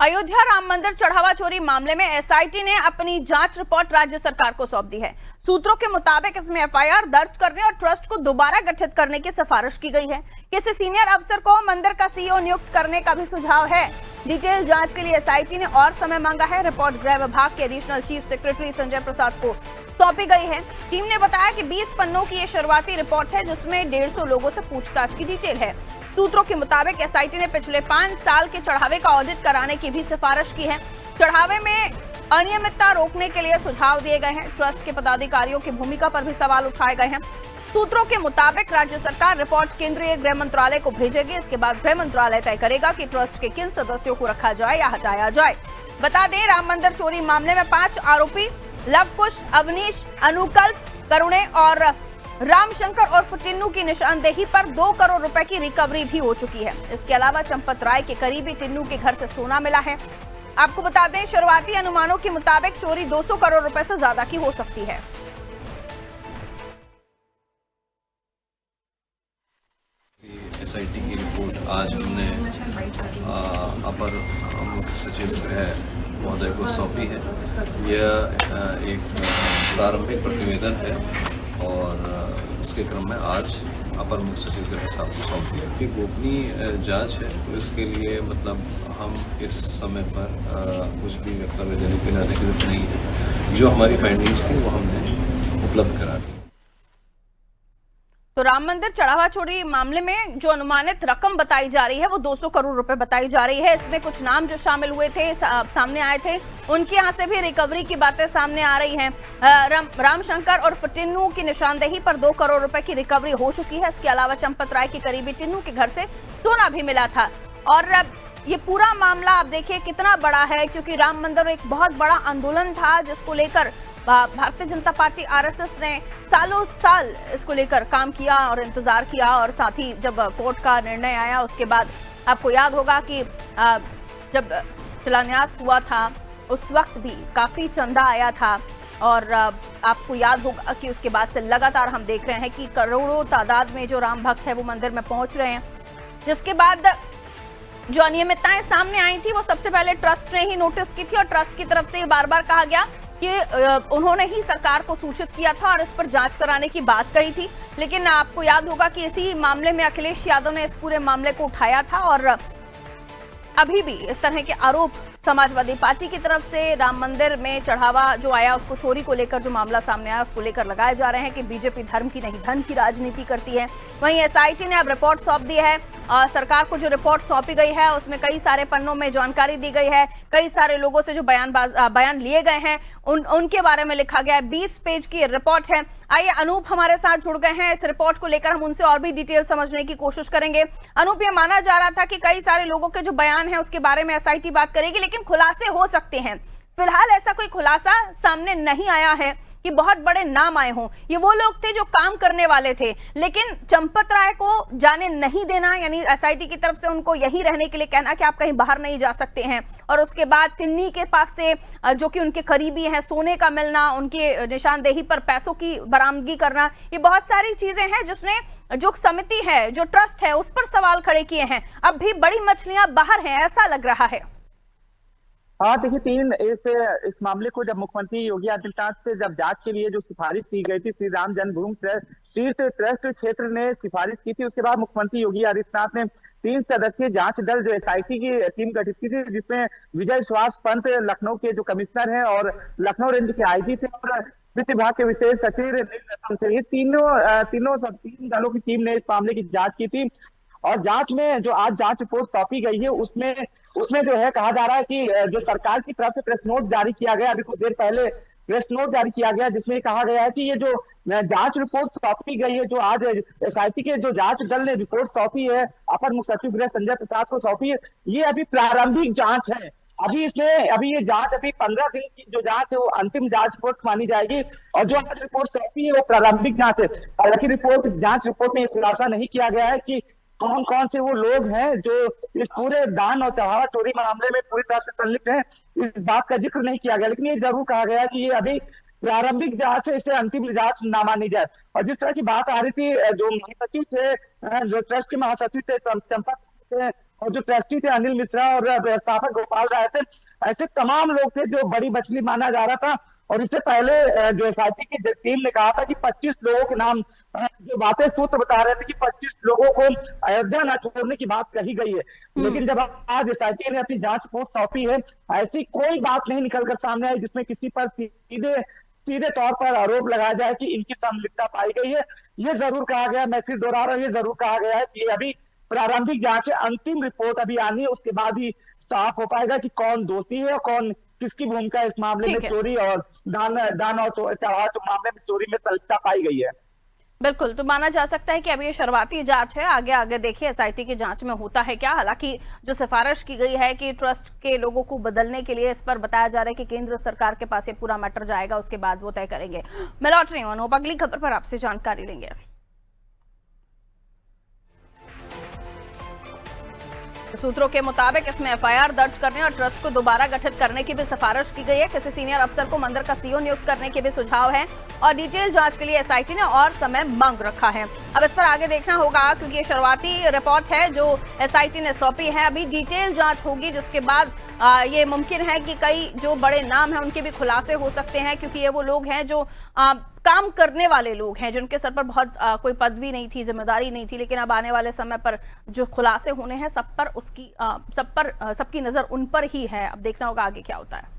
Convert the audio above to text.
अयोध्या राम मंदिर चढ़ावा चोरी मामले में एसआईटी ने अपनी जांच रिपोर्ट राज्य सरकार को सौंप दी है। सूत्रों के मुताबिक इसमें एफआईआर दर्ज करने और ट्रस्ट को दोबारा गठित करने की सिफारिश की गई है। किसी सीनियर अफसर को मंदिर का सीईओ नियुक्त करने का भी सुझाव है। डिटेल जांच के लिए एसआईटी ने और समय मांगा है। रिपोर्ट गृह विभाग के additional chief secretary Sanjay Prasad को सौंपी गई है। टीम ने बताया कि 20 पन्नों की ये शुरुआती रिपोर्ट है, जिसमें 150 लोगों से पूछताछ की डिटेल है। सूत्रों के मुताबिक एसआईटी ने पिछले 5 साल के चढ़ावे का ऑडिट कराने की भी सिफारिश की है। चढ़ावे में अनियमितता रोकने के लिए सुझाव दिए गए हैं। ट्रस्ट के पदाधिकारियों की भूमिका पर भी सवाल उठाए गए हैं। सूत्रों के मुताबिक राज्य सरकार रिपोर्ट केंद्रीय गृह मंत्रालय को भेजेगी। इसके बाद गृह मंत्रालय तय करेगा कि ट्रस्ट के किन सदस्यों को रखा जाए या हटाया जाए। बता दें, राम मंदिर चोरी मामले में 5 आरोपी लवकुश, अवनीश, अनुकल्प, करुणे और रामशंकर और टिन्नू की निशानदेही पर 2 करोड़ रुपए की रिकवरी भी हो चुकी है। इसके अलावा चंपत राय के करीबी टिन्नू के घर से सोना मिला है। आपको बता दें, शुरुआती अनुमानों के मुताबिक चोरी 200 करोड़ रुपए से ज्यादा की हो सकती है। एसआईटी की रिपोर्ट आज हमने अपर मुख्य सचिव गृह महोदय को सौंपी है। यह एक प्रारंभिक प्रतिवेदन है और उसके क्रम में आज अपर मुख्य सचिव गृह साहब को सौंप दिया। ये गोपनीय जांच है, तो इसके लिए मतलब हम इस समय पर कुछ भी वक्तव्य देने की जरूरत नहीं है। जो हमारी फाइंडिंग्स थी वो हमने उपलब्ध करा दी। तो राम मंदिर चढ़ावा चोरी मामले में जो अनुमानित रकम बताई जा रही है वो 200 करोड़ रुपए बताई जा रही है। इसमें कुछ नाम जो शामिल हुए थे, सामने आए थे, उनके यहाँ से भी रिकवरी की बातें सामने आ रही हैं। रामशंकर और टिन्नू की निशानदेही पर 2 करोड़ रुपए की रिकवरी हो चुकी है। इसके अलावा चंपत राय के करीबी टिन्नू के घर से सोना भी मिला था। और ये पूरा मामला आप देखिए कितना बड़ा है, क्योंकि राम मंदिर एक बहुत बड़ा आंदोलन था जिसको लेकर भारतीय जनता पार्टी आरएसएस ने सालों साल इसको लेकर काम किया और इंतजार किया। और साथ ही जब कोर्ट का निर्णय आया उसके बाद आपको याद होगा कि जब शिलान्यास हुआ था उस वक्त भी काफी चंदा आया था। और आपको याद होगा कि उसके बाद से लगातार हम देख रहे हैं कि करोड़ों तादाद में जो राम भक्त है वो मंदिर में पहुंच रहे हैं। जिसके बाद जो अनियमितताएं सामने आई थी वो सबसे पहले ट्रस्ट ने ही नोटिस की थी और ट्रस्ट की तरफ से बार बार कहा गया कि उन्होंने ही सरकार को सूचित किया था और इस पर जांच कराने की बात कही थी। लेकिन आपको याद होगा कि इसी मामले में अखिलेश यादव ने इस पूरे मामले को उठाया था और अभी भी इस तरह के आरोप समाजवादी पार्टी की तरफ से राम मंदिर में चढ़ावा जो आया उसको चोरी को लेकर जो मामला सामने आया उसको लेकर लगाए जा रहे हैं कि बीजेपी धर्म की नहीं धन की राजनीति करती है। वहीं एसआईटी ने अब रिपोर्ट सौंप दी है। सरकार को जो रिपोर्ट सौंपी गई है उसमें कई सारे पन्नों में जानकारी दी गई है। कई सारे लोगों से जो बयान लिए गए हैं उनके बारे में लिखा गया है। 20 पेज की रिपोर्ट है। आइए, अनूप हमारे साथ जुड़ गए हैं। इस रिपोर्ट को लेकर हम उनसे और भी डिटेल समझने की कोशिश करेंगे। अनूप, ये माना जा रहा था कि कई सारे लोगों के जो बयान है उसके बारे में एसआईटी बात करेगी, लेकिन खुलासे हो सकते हैं। फिलहाल ऐसा कोई खुलासा सामने नहीं आया है कि बहुत बड़े नाम आए हों। ये वो लोग थे जो काम करने वाले थे, लेकिन चंपत राय को जाने नहीं देना, यानी एसआईटी की तरफ से उनको यही रहने के लिए कहना कि आप कहीं बाहर नहीं जा सकते हैं। और उसके बाद टिन्नी के पास से जो कि उनके करीबी हैं, सोने का मिलना, उनके निशानदेही पर पैसों की बरामदगी करना, ये बहुत सारी चीजें हैं जिसने जो समिति है, जो ट्रस्ट है, उस पर सवाल खड़े किए हैं। अब भी बड़ी मछलियां बाहर हैं, ऐसा लग रहा है। हाँ, देखिए, इस मामले को जब मुख्यमंत्री योगी आदित्यनाथ से जब जांच के लिए जो सिफारिश की गई थी, श्री राम जन्मभूमि तीर्थ ट्रस्ट क्षेत्र ने सिफारिश की थी। उसके बाद मुख्यमंत्री योगी आदित्यनाथ ने 3 सदस्यीय जांच दल जो एसआईटी की टीम गठित की थी, जिसमें विजय श्वास पंत लखनऊ के जो कमिश्नर हैं और लखनऊ रेंज के आईजी थे और वित्त विभाग के विशेष सचिव थे। ये तीन दलों की टीम ने इस मामले की जांच की थी। और जांच में जो आज जांच रिपोर्ट सौंपी गई है उसमें जो है कहा जा रहा है कि जो सरकार की तरफ से प्रेस नोट जारी किया गया, अभी कुछ देर पहले प्रेस नोट जारी किया गया, जिसमें कहा गया है कि ये जो जांच रिपोर्ट सौंपी गई है, जो आज एसआईटी के जो जांच दल ने रिपोर्ट सौंपी है, अपर मुख्य सचिव गृह संजय प्रसाद को सौंपी है, ये अभी प्रारंभिक जांच है। अभी ये जांच 15 दिन की जो जांच है वो अंतिम जांच रिपोर्ट मानी जाएगी। और जो आज रिपोर्ट सौंपी है वो प्रारंभिक जांच है। हालांकि जांच रिपोर्ट में खुलासा नहीं किया गया है कि कौन कौन से वो लोग हैं जो इस पूरे दान और चढ़ावा चोरी मामले में पूरी तरह से संलिप्त हैं, इस बात का जिक्र नहीं किया गया। लेकिन ये जरूर कहा गया कि ये अभी प्रारंभिक जांच है, इसे अंतिम जांच ना मानी जाए। और जिस तरह की बात आ रही थी, जो महासचिव थे, जो ट्रस्ट के महासचिव थे चंपत और जो ट्रस्टी थे अनिल मिश्रा और व्यवस्थापक गोपाल राय थे, ऐसे तमाम लोग थे जो बड़ी मछली माना जा रहा था। और इससे पहले जो एसआईटी की टीम ने कहा था कि 25 लोगों के नाम, जो बातें सूत्र बता रहे थे कि 25 लोगों को अयोध्या न छोड़ने की बात कही गई है, लेकिन जब आज एसआईटी ने अपनी जांच रिपोर्ट सौंपी है, ऐसी कोई बात नहीं निकलकर सामने आई जिसमें किसी पर सीधे तौर पर आरोप लगाया जाए कि इनकी संलिप्तता पाई गई है। ये जरूर कहा गया, मैं फिर दोहरा रहा हूं, ये जरूर कहा गया है कि अभी प्रारंभिक जांच है, अंतिम रिपोर्ट अभी आनी है, उसके बाद ही साफ हो पाएगा कि कौन दोषी है और कौन किसकी भूमिका इस मामले में चोरी और दान और चढ़ावा मामले में चोरी में संलिप्तता पाई गई है। बिल्कुल, तो माना जा सकता है कि अभी ये शुरुआती जांच है, आगे आगे देखिए एसआईटी की जांच में होता है क्या। हालांकि जो सिफारिश की गई है कि ट्रस्ट के लोगों को बदलने के लिए, इस पर बताया जा रहा है कि केंद्र सरकार के पास ये पूरा मैटर जाएगा, उसके बाद वो तय करेंगे। मैं लौट रही हूँ, अगली खबर पर आपसे जानकारी लेंगे। सूत्रों के मुताबिक इसमें एफआईआर दर्ज करने और ट्रस्ट को दोबारा गठित करने की भी सिफारिश की गई है। किसी सीनियर अफसर को मंदिर का सीईओ नियुक्त करने के भी सुझाव है और डिटेल जांच के लिए एसआईटी ने और समय मांग रखा है। अब इस पर आगे देखना होगा क्योंकि ये शुरुआती रिपोर्ट है जो एसआईटी ने सौंपी है। अभी डिटेल जांच होगी जिसके बाद ये मुमकिन है कि कई जो बड़े नाम हैं उनके भी खुलासे हो सकते हैं, क्योंकि ये वो लोग हैं जो काम करने वाले लोग हैं जिनके सर पर बहुत कोई पदवी नहीं थी, जिम्मेदारी नहीं थी, लेकिन अब आने वाले समय पर जो खुलासे होने हैं सब पर सबकी नजर उन पर ही है। अब देखना होगा आगे क्या होता है।